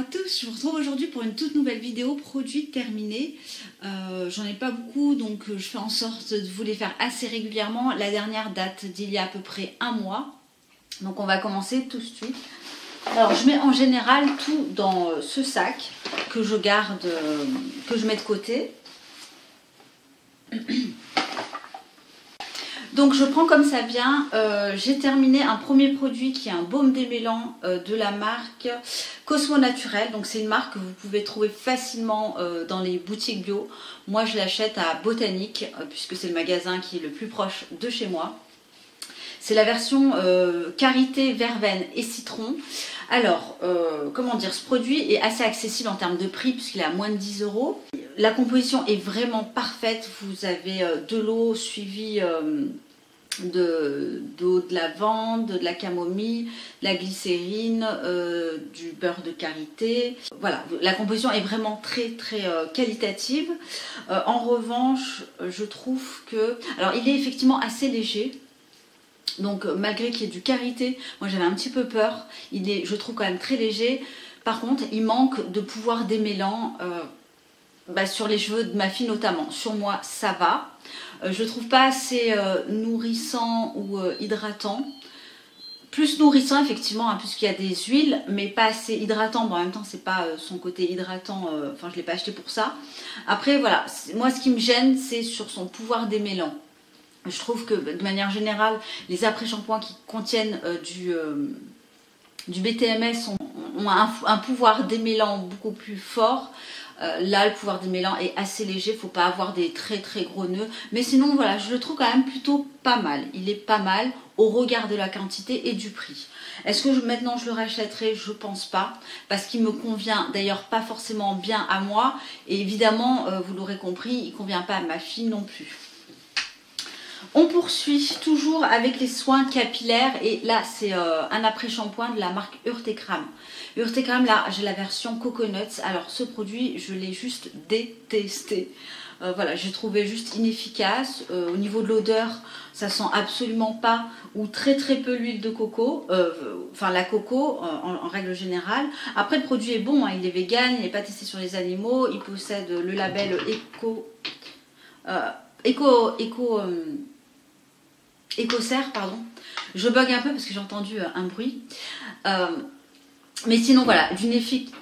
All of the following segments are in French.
à tous, je vous retrouve aujourd'hui pour une toute nouvelle vidéo produit terminé. J'en ai pas beaucoup donc je fais en sorte de vous les faire assez régulièrement. La dernière date d'il y a à peu près un mois. Donc on va commencer tout de suite. Alors je mets en général tout dans ce sac que je garde, que je mets de côté. Donc je prends comme ça vient, j'ai terminé un premier produit qui est un baume démêlant de la marque Cosmo Naturel. Donc c'est une marque que vous pouvez trouver facilement dans les boutiques bio. Moi je l'achète à Botanique puisque c'est le magasin qui est le plus proche de chez moi. C'est la version karité, verveine et citron. Alors, comment dire, ce produit est assez accessible en termes de prix puisqu'il est à moins de 10 €. La composition est vraiment parfaite. Vous avez de l'eau suivie d'eau de lavande, de la camomille, de la glycérine, du beurre de karité. Voilà, la composition est vraiment très qualitative. En revanche, je trouve que... Alors, il est effectivement assez léger. Donc malgré qu'il y ait du karité, moi j'avais un petit peu peur. Il est, je trouve, quand même très léger. Par contre, il manque de pouvoir démêlant sur les cheveux de ma fille notamment. Sur moi, ça va. Je ne trouve pas assez nourrissant ou hydratant. Plus nourrissant effectivement, hein, puisqu'il y a des huiles, mais pas assez hydratant. Bon, en même temps, c'est pas son côté hydratant. Enfin, je ne l'ai pas acheté pour ça. Après, voilà. Moi, ce qui me gêne, c'est sur son pouvoir démêlant. Je trouve que de manière générale, les après-shampoings qui contiennent du BTMS ont un pouvoir démêlant beaucoup plus fort. Là, le pouvoir démêlant est assez léger, il ne faut pas avoir des très gros nœuds. Mais sinon, voilà, je le trouve quand même plutôt pas mal. Il est pas mal au regard de la quantité et du prix. Est-ce que maintenant je le rachèterai? Je pense pas, parce qu'il me convient d'ailleurs pas forcément bien à moi. Et évidemment, vous l'aurez compris, il ne convient pas à ma fille non plus. On poursuit toujours avec les soins capillaires et là c'est un après-shampoing de la marque Urtekram. Urtekram, là j'ai la version Coconuts. Alors ce produit je l'ai juste détesté. Voilà, j'ai trouvé juste inefficace. Au niveau de l'odeur, ça sent absolument pas ou très peu l'huile de coco, enfin la coco en règle générale. Après le produit est bon, hein, il est vegan, il n'est pas testé sur les animaux, il possède le label Écossaire, pardon. Je bug un peu parce que j'ai entendu un bruit. Mais sinon, voilà, d'une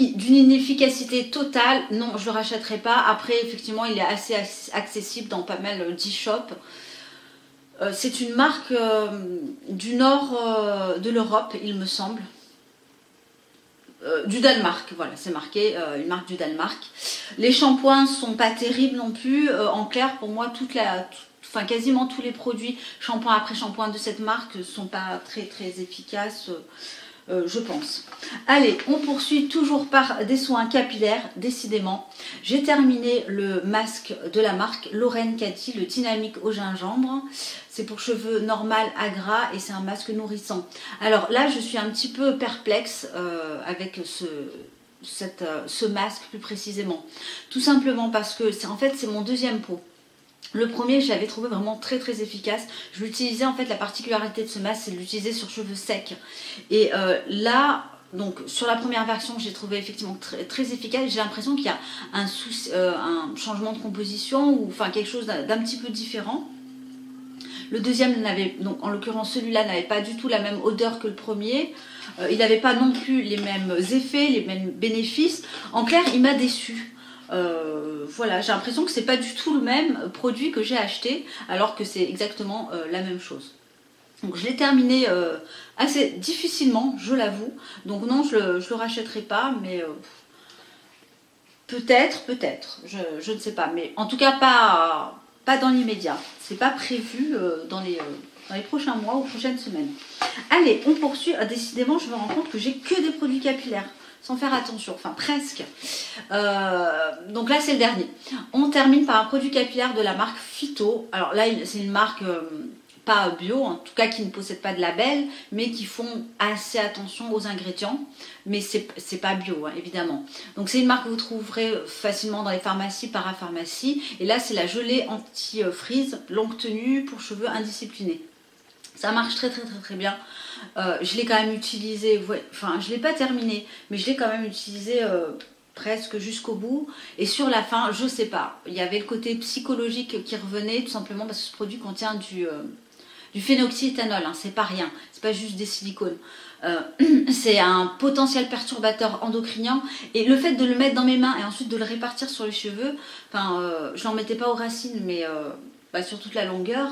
inefficacité totale, non, je ne le rachèterai pas. Après, effectivement, il est assez accessible dans pas mal d'e-shops. C'est une marque du nord de l'Europe, il me semble. Du Danemark, voilà, c'est marqué, une marque du Danemark. Les shampoings sont pas terribles non plus. En clair, pour moi, quasiment tous les produits shampoing après shampoing de cette marque ne sont pas très efficaces, je pense. Allez, on poursuit toujours par des soins capillaires, décidément. J'ai terminé le masque de la marque Lorraine Cathy, le dynamique au gingembre. C'est pour cheveux normal à gras et c'est un masque nourrissant. Alors là, je suis un petit peu perplexe avec ce masque plus précisément. Tout simplement parce que en fait, c'est mon deuxième pot. Le premier, j'avais trouvé vraiment très efficace. Je l'utilisais, en fait, la particularité de ce masque, c'est de l'utiliser sur cheveux secs. Et là, donc sur la première version, j'ai trouvé effectivement très efficace. J'ai l'impression qu'il y a un changement de composition ou enfin quelque chose d'un petit peu différent. Le deuxième, donc en l'occurrence celui-là, n'avait pas du tout la même odeur que le premier. Il n'avait pas non plus les mêmes effets, les mêmes bénéfices. En clair, il m'a déçue. Voilà, j'ai l'impression que c'est pas du tout le même produit que j'ai acheté alors que c'est exactement la même chose. Donc je l'ai terminé assez difficilement, je l'avoue. Donc non, je le rachèterai pas, mais peut-être, je ne sais pas. Mais en tout cas pas dans l'immédiat. C'est pas prévu dans les prochains mois ou prochaines semaines. Allez, on poursuit. Décidément, je me rends compte que j'ai que des produits capillaires. Sans faire attention, enfin presque. Donc là c'est le dernier. On termine par un produit capillaire de la marque Phyto. Alors là c'est une marque pas bio, en tout cas qui ne possède pas de label, mais qui font assez attention aux ingrédients. Mais c'est pas bio, hein, évidemment. Donc c'est une marque que vous trouverez facilement dans les pharmacies, parapharmacies. Et là c'est la gelée anti-frise longue tenue pour cheveux indisciplinés. Ça marche très très très très bien. Je l'ai quand même utilisé, enfin je l'ai pas terminé, mais je l'ai quand même utilisé presque jusqu'au bout. Et sur la fin, je sais pas, il y avait le côté psychologique qui revenait, tout simplement parce que ce produit contient du phénoxyéthanol, hein, c'est pas rien, c'est pas juste des silicones. C'est un potentiel perturbateur endocrinien, et le fait de le mettre dans mes mains et ensuite de le répartir sur les cheveux, enfin je n'en mettais pas aux racines, mais sur toute la longueur.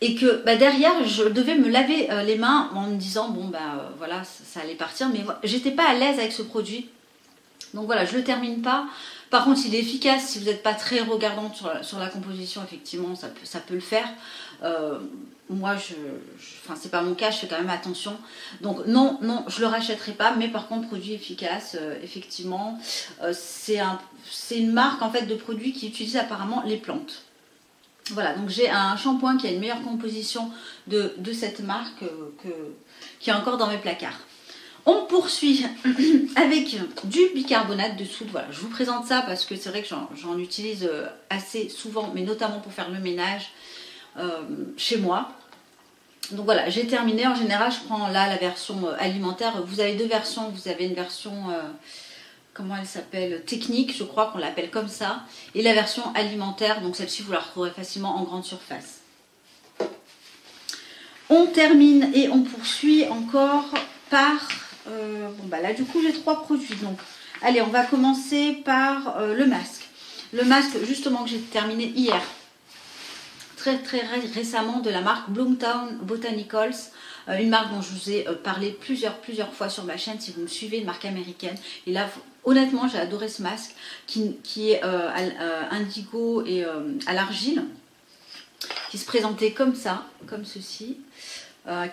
Et que derrière, je devais me laver les mains en me disant, bon, voilà, ça allait partir. Mais j'étais pas à l'aise avec ce produit. Donc voilà, je le termine pas. Par contre, il est efficace. Si vous n'êtes pas très regardante sur la composition, effectivement, ça peut le faire. Moi, enfin, c'est pas mon cas, je fais quand même attention. Donc non, je le rachèterai pas. Mais par contre, produit efficace, effectivement. C'est une marque en fait de produits qui utilise apparemment les plantes. Voilà, donc j'ai un shampoing qui a une meilleure composition de cette marque qui est encore dans mes placards. On poursuit avec du bicarbonate de soude. Voilà, je vous présente ça parce que c'est vrai que j'en utilise assez souvent, mais notamment pour faire le ménage chez moi. Donc voilà, j'ai terminé. En général, je prends là la version alimentaire. Vous avez deux versions. Vous avez une version... comment elle s'appelle, technique, je crois qu'on l'appelle comme ça, et la version alimentaire, donc celle-ci vous la retrouverez facilement en grande surface. On termine et on poursuit encore par, là du coup j'ai 3 produits, donc allez, on va commencer par le masque. Le masque justement que j'ai terminé hier, très récemment, de la marque Bloomtown Botanicals, une marque dont je vous ai parlé plusieurs fois sur ma chaîne si vous me suivez, une marque américaine. Et là, honnêtement, j'ai adoré ce masque qui est indigo et à l'argile, qui se présentait comme ça, comme ceci.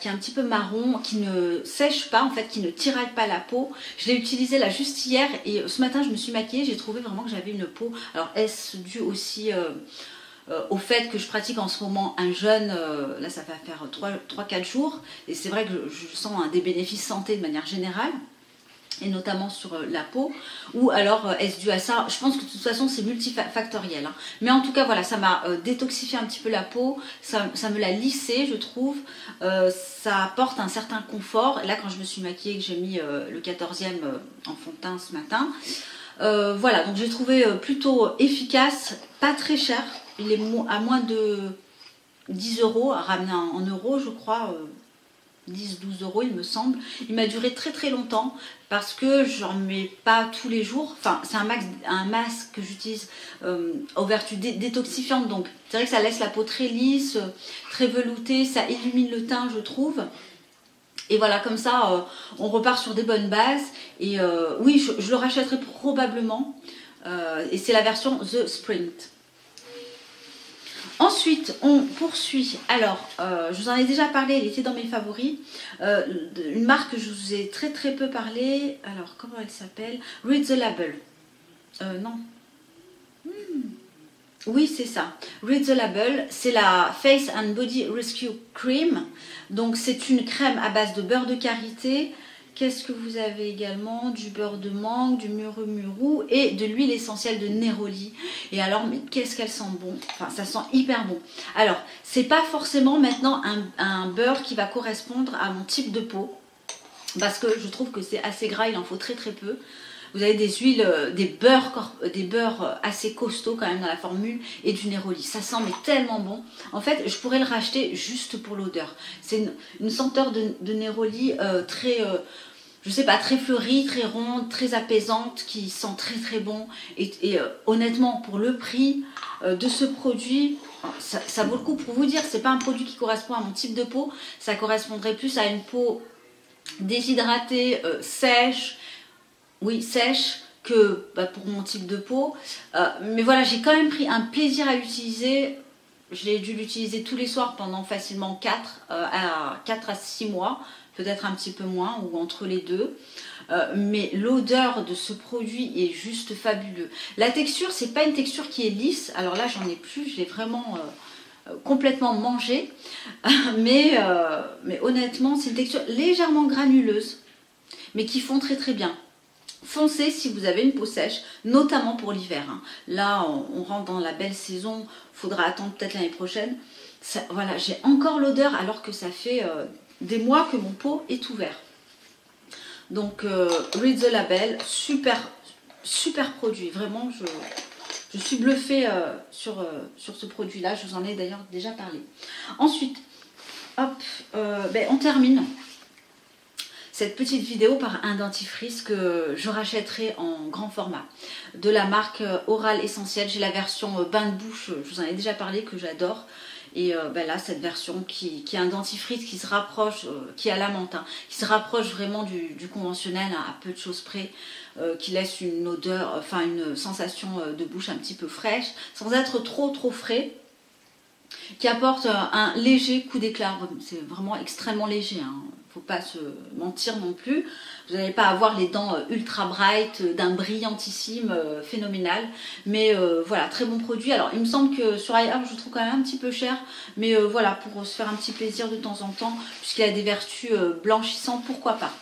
Qui est un petit peu marron, qui ne sèche pas en fait, qui ne tiraille pas la peau. Je l'ai utilisé là juste hier et ce matin je me suis maquillée, j'ai trouvé vraiment que j'avais une peau. Alors est-ce dû aussi au fait que je pratique en ce moment un jeûne, là ça va faire 3-4 jours, et c'est vrai que je sens des bénéfices santé de manière générale, et notamment sur la peau, ou alors est-ce dû à ça? Je pense que de toute façon c'est multifactoriel, hein. Mais en tout cas voilà, ça m'a détoxifié un petit peu la peau, ça me l'a lissé je trouve, ça apporte un certain confort. Et là quand je me suis maquillée, que j'ai mis le 14e en fond de teint ce matin, voilà, donc j'ai trouvé plutôt efficace, pas très cher, il est à moins de 10 €, à ramener en euros je crois, 10-12 € il me semble. Il m'a duré très longtemps parce que j'en mets pas tous les jours. Enfin, c'est un masque que j'utilise aux vertus détoxifiantes. Donc, c'est vrai que ça laisse la peau très lisse, très veloutée. Ça illumine le teint, je trouve. Et voilà, comme ça, on repart sur des bonnes bases. Et oui, je le rachèterai probablement. Et c'est la version The Sprint. Ensuite, on poursuit. Alors, je vous en ai déjà parlé, il était dans mes favoris. Une marque que je vous ai très peu parlé. Alors, comment elle s'appelle? Read the Label. Non. Oui, c'est ça. Read the Label. C'est la Face and Body Rescue Cream. Donc, c'est une crème à base de beurre de karité. Qu'est-ce que vous avez également? Du beurre de mangue, du muru et de l'huile essentielle de néroli. Et alors, mais qu'est-ce qu'elle sent bon? Enfin, ça sent hyper bon. Alors, c'est pas forcément maintenant un beurre qui va correspondre à mon type de peau, parce que je trouve que c'est assez gras, il en faut très peu. Vous avez des huiles, des beurres assez costauds quand même dans la formule, et du néroli. Ça sent mais tellement bon. En fait, je pourrais le racheter juste pour l'odeur. C'est une senteur de néroli très... je sais pas, très fleurie, très ronde, très apaisante, qui sent très bon. Et honnêtement, pour le prix de ce produit, ça vaut le coup. Pour vous dire, c'est pas un produit qui correspond à mon type de peau. Ça correspondrait plus à une peau déshydratée, sèche. Oui, sèche, que pour mon type de peau. Mais voilà, j'ai quand même pris un plaisir à l'utiliser. J'ai dû l'utiliser tous les soirs pendant facilement 4 à 6 mois. Peut-être un petit peu moins ou entre les deux, mais l'odeur de ce produit est juste fabuleux. La texture, c'est pas une texture qui est lisse. Alors là, j'en ai plus, je l'ai vraiment complètement mangé, mais honnêtement, c'est une texture légèrement granuleuse, mais qui fond très bien. Foncez si vous avez une peau sèche, notamment pour l'hiver, hein. Là, on rentre dans la belle saison, il faudra attendre peut-être l'année prochaine. Voilà, j'ai encore l'odeur alors que ça fait des mois que mon pot est ouvert. Donc Read the Label, super produit, vraiment je suis bluffée sur ce produit là, je vous en ai d'ailleurs déjà parlé. Ensuite, hop, on termine cette petite vidéo par un dentifrice que je rachèterai en grand format de la marque Oral Essentiel. J'ai la version bain de bouche, je vous en ai déjà parlé, que j'adore. Et là, cette version qui est un dentifrice qui se rapproche, qui a la menthe, hein, qui se rapproche vraiment du conventionnel, hein, à peu de choses près, qui laisse une odeur, enfin une sensation de bouche un petit peu fraîche, sans être trop frais, qui apporte un léger coup d'éclat. C'est vraiment extrêmement léger, hein. Faut pas se mentir non plus. Vous n'allez pas avoir les dents ultra bright, d'un brillantissime phénoménal. Mais voilà, très bon produit. Alors, il me semble que sur iHerb, je le trouve quand même un petit peu cher. Mais voilà, pour se faire un petit plaisir de temps en temps, puisqu'il a des vertus blanchissantes, pourquoi pas.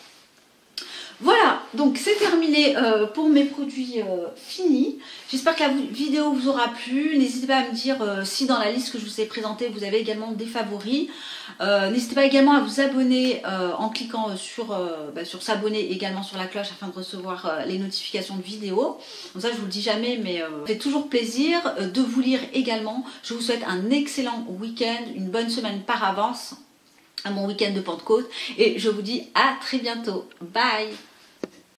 Voilà, donc c'est terminé pour mes produits finis. J'espère que la vidéo vous aura plu. N'hésitez pas à me dire si dans la liste que je vous ai présentée, vous avez également des favoris. N'hésitez pas également à vous abonner en cliquant sur s'abonner, également sur la cloche, afin de recevoir les notifications de vidéos. Donc ça, je vous le dis jamais, mais ça fait toujours plaisir de vous lire également. Je vous souhaite un excellent week-end, une bonne semaine par avance à mon week-end de Pentecôte. Et je vous dis à très bientôt. Bye!